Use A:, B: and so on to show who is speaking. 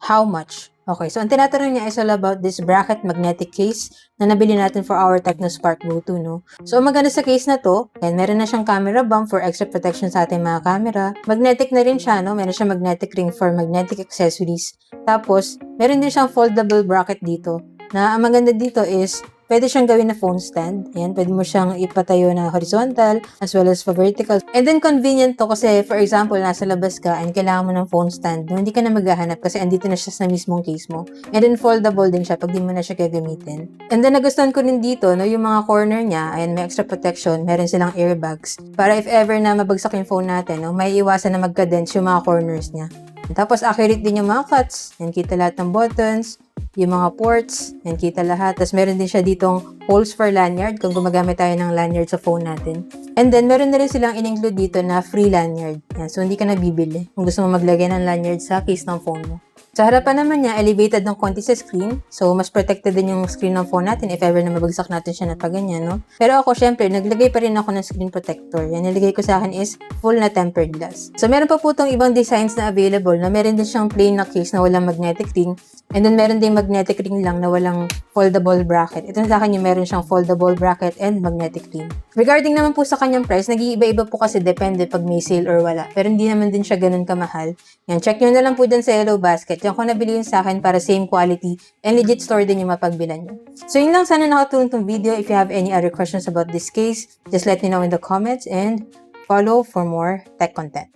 A: how much? Okay, so ang tinatanong niya is all about this bracket magnetic case na nabili natin for our TechnoSpark Go 2, no? So, ang maganda sa case na to, and meron na siyang camera bump for extra protection sa ating mga camera. Magnetic na rin siya, no? Meron siyang magnetic ring for magnetic accessories. Tapos, meron din siyang foldable bracket dito, na ang maganda dito is pwede siyang gawin na phone stand. Ayan, pwede mo siyang ipatayo na horizontal as well as for vertical. And then convenient to kasi for example, nasa labas ka and kailangan mo ng phone stand. No, hindi ka na maghahanap kasi andito na siya sa mismong case mo. And then foldable din siya pag di mo na siya gagamitin. And then nagustuhan ko rin dito, no, yung mga corner niya, ayan, may extra protection, meron silang airbags. Para if ever na mabagsak yung phone natin, no, may iwasan na magka-dents yung mga corners niya. Tapos accurate din yung mga cuts. Yan, kita lahat ng buttons, yung mga ports, yan, kita lahat. Tapos meron din siya ditong holes for lanyard kung gumagamit tayo ng lanyard sa phone natin. And then meron na rin silang in-include dito na free lanyard. Yan, so hindi ka na bibili kung gusto mo maglagay ng lanyard sa case ng phone mo. Sa harapan naman niya, elevated ng konti sa screen. So, mas protected din yung screen ng phone natin if ever na mabagsak natin siya na paganyan, no? Pero ako, syempre, naglagay pa rin ako ng screen protector. Yan, nilagay ko sa akin is full na tempered glass. So, meron pa po itong ibang designs na available na meron din siyang plain na case na walang magnetic ring. And then, meron din magnetic ring lang na walang foldable bracket. Ito sa akin yung meron siyang foldable bracket and magnetic ring. Regarding naman po sa kanyang price, nag-iiba-iba po kasi depende pag may sale or wala. Pero hindi naman din siya ganun kamahal. Yan, check nyo na lang po dyan sa Yellow Basket. Yan ko nabili yun sa akin para same quality and legit store din yung mapagbilan nyo. So yun lang, sana nakatulong tong video. If you have any other questions about this case, just let me know in the comments and follow for more tech content.